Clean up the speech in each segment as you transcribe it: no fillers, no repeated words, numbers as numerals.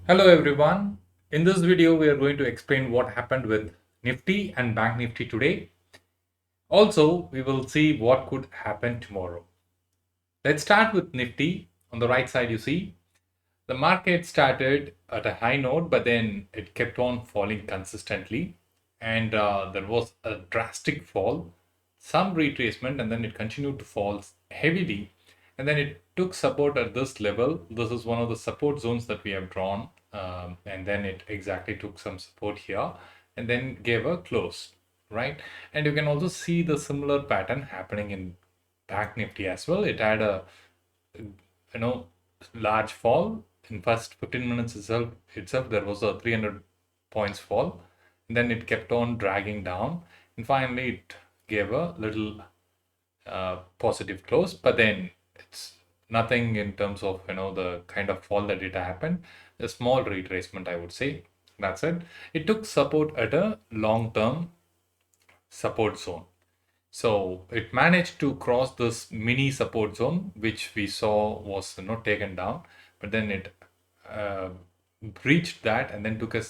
Hello everyone. In this video, we are going to explain what happened with Nifty and Bank Nifty today. Also, we will see what could happen tomorrow. Let's start with Nifty. On the right side, you see the market started at a high note, but then it kept on falling consistently. And there was a drastic fall, some retracement, and then it continued to fall heavily. And then it took support at this level. This is one of the support zones that we have drawn. And then it exactly took some support here and then gave a close, right? And you can also see the similar pattern happening in Bank Nifty as well. It had a you know large fall in first 15 minutes itself there was a 300 points fall, and then it kept on dragging down, and finally it gave a little positive close, but then it's nothing in terms of the kind of fall that it happened. A small retracement, I would say. That's it. It took support at a long term support zone. So it managed to cross this mini support zone, which we saw was not taken down, but then it uh, breached that and then took a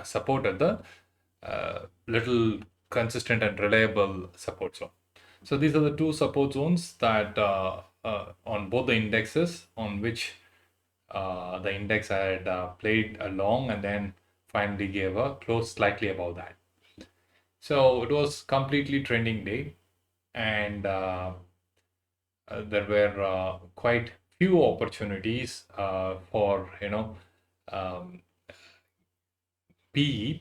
support at the little consistent and reliable support zone. So these are the two support zones that on both the indexes on which the index had played along and then finally gave a close slightly above that. So it was completely trending day, and there were quite few opportunities for um, PE,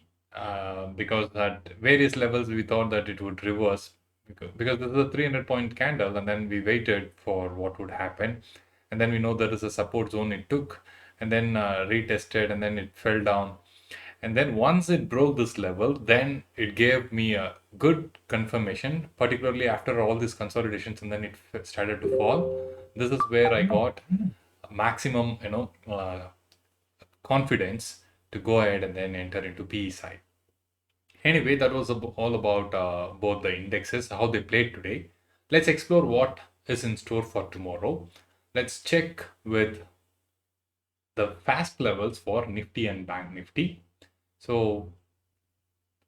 because at various levels we thought that it would reverse, because this is a 300 point candle, and then we waited for what would happen, and then we know there is a support zone it took, and then retested, and then it fell down. And then once it broke this level, then it gave me a good confirmation, particularly after all these consolidations, and then it started to fall. This is where I got maximum, confidence to go ahead and then enter into PE side. Anyway, that was all about both the indexes, how they played today. Let's explore what is in store for tomorrow. Let's check with the FASP levels for Nifty and Bank Nifty. So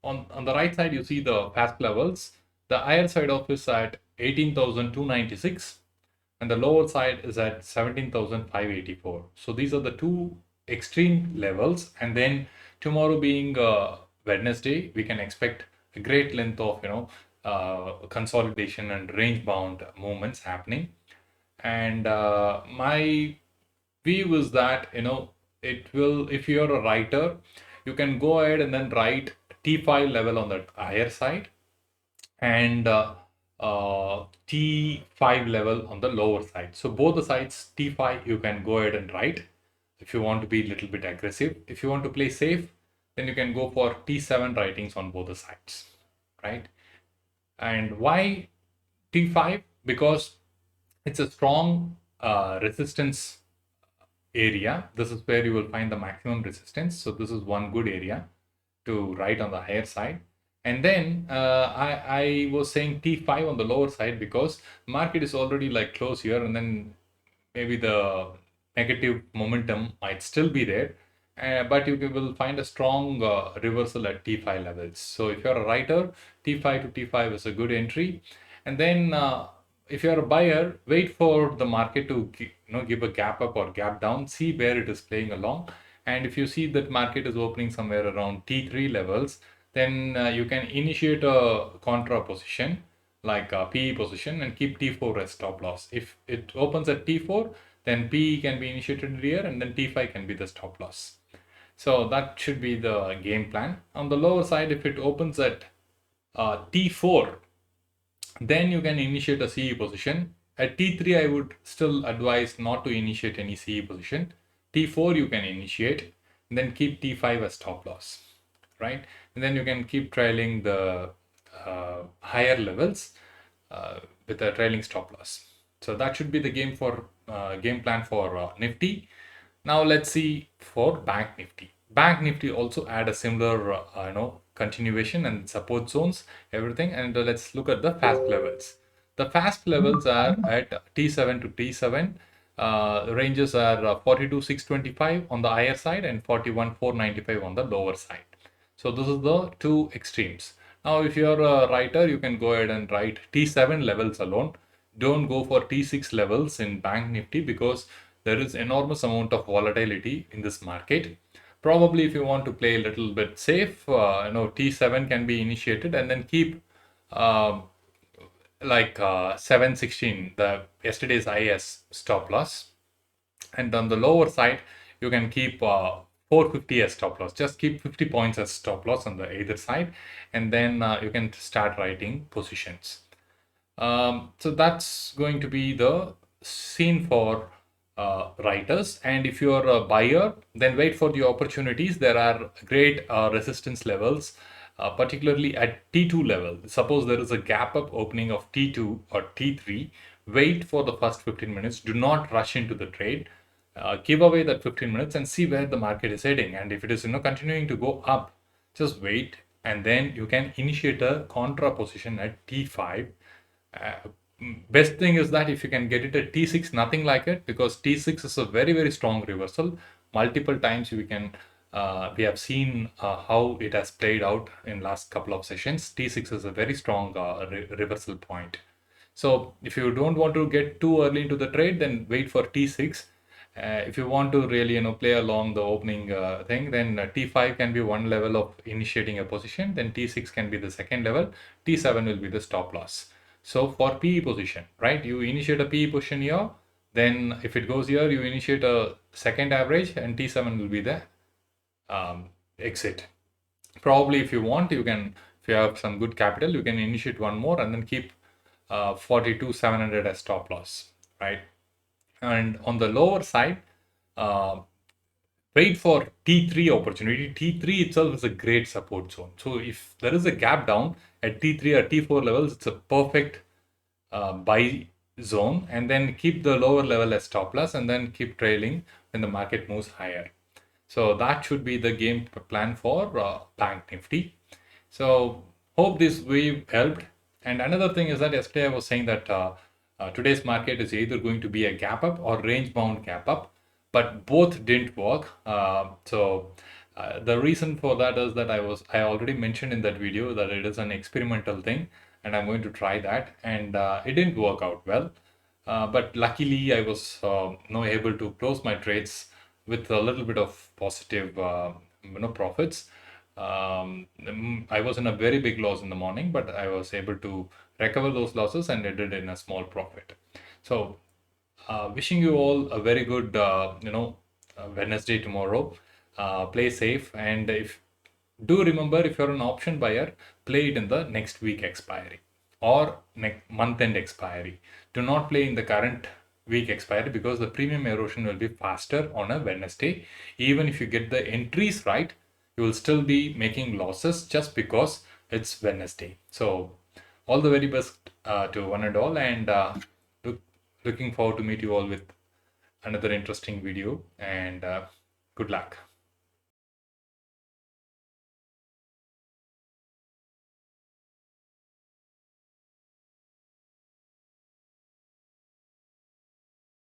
on the right side, you see the FASP levels. The higher side of is at 18,296 and the lower side is at 17,584. So these are the two extreme levels. And then tomorrow being Wednesday, we can expect a great length of consolidation and range bound movements happening. And my view is that it will, if you're a writer, you can go ahead and then write T5 level on the higher side and T5 level on the lower side. So both the sides T5 you can go ahead and write if you want to be a little bit aggressive. If you want to play safe, then you can go for T7 writings on both the sides, right? And why T5? Because it's a strong resistance area. This is where you will find the maximum resistance. So this is one good area to write on the higher side. And then I was saying T5 on the lower side because market is already like close here, and then maybe the negative momentum might still be there. But you will find a strong reversal at T5 levels. So if you're a writer, T5 to T5 is a good entry. And then if you're a buyer, wait for the market to give a gap up or gap down, see where it is playing along. And if you see that market is opening somewhere around T3 levels, then you can initiate a contra position like a PE position and keep T4 as stop loss. If it opens at T4, then PE can be initiated here and then T5 can be the stop loss. So that should be the game plan. On the lower side, if it opens at T4, then you can initiate a CE position. At T3, I would still advise not to initiate any CE position. T4 you can initiate, and then keep T5 as stop loss, right? And then you can keep trailing the higher levels with a trailing stop loss. So that should be the game plan for Nifty. Now let's see for Bank Nifty. Bank Nifty also had a similar continuation and support zones, everything. And let's look at the FASP levels. The FASP levels are at T7 to T7. Ranges are 42,625 on the higher side and 41,495 on the lower side. So this is the two extremes. Now, if you're a writer, you can go ahead and write T7 levels alone. Don't go for T6 levels in Bank Nifty because there is enormous amount of volatility in this market. Probably if you want to play a little bit safe, T7 can be initiated and then keep uh, 716, the yesterday's IS stop loss. And on the lower side, you can keep 450 as stop loss. Just keep 50 points as stop loss on the either side, and then you can start writing positions. So that's going to be the scene for writers. And if you're a buyer, then wait for the opportunities. There are great resistance levels, particularly at T2 level. Suppose there is a gap up opening of T2 or T3, wait for the first 15 minutes. Do not rush into the trade. Give away that 15 minutes and see where the market is heading. And if it is continuing to go up, just wait, and then you can initiate a contra position at T5. Best thing is that if you can get it at T6, nothing like it, because T6 is a very, very strong reversal. Multiple times we have seen how it has played out in last couple of sessions. T6 is a very strong reversal point. So if you don't want to get too early into the trade, then wait for T6. If you want to really play along the opening thing, then T5 can be one level of initiating a position, then T6 can be the second level, T7 will be the stop loss. So for PE position, right, you initiate a PE position here, then if it goes here, you initiate a second average, and T7 will be the exit. Probably if you want, you can, if you have some good capital, you can initiate one more and then keep 42,700 as stop loss, right? And on the lower side, wait for T3 opportunity. T3 itself is a great support zone. So if there is a gap down at T3 or T4 levels, it's a perfect buy zone, and then keep the lower level as stop loss and then keep trailing when the market moves higher. So that should be the game plan for Bank Nifty. So hope this wave helped. And another thing is that yesterday I was saying that today's market is either going to be a gap up or range bound gap up, but both didn't work. The reason for that is that I already mentioned in that video that it is an experimental thing, and I'm going to try that, and it didn't work out well. But luckily, I was able to close my trades with a little bit of positive profits. I was in a very big loss in the morning, but I was able to recover those losses and ended in a small profit. So, wishing you all a very good, Wednesday tomorrow. Play safe, and if do remember, if you're an option buyer, play it in the next week expiry or next month end expiry. Do not play in the current week expiry because the premium erosion will be faster on a Wednesday. Even if you get the entries right, you will still be making losses just because it's Wednesday. So all the very best to one and all, and looking forward to meet you all with another interesting video, and good luck.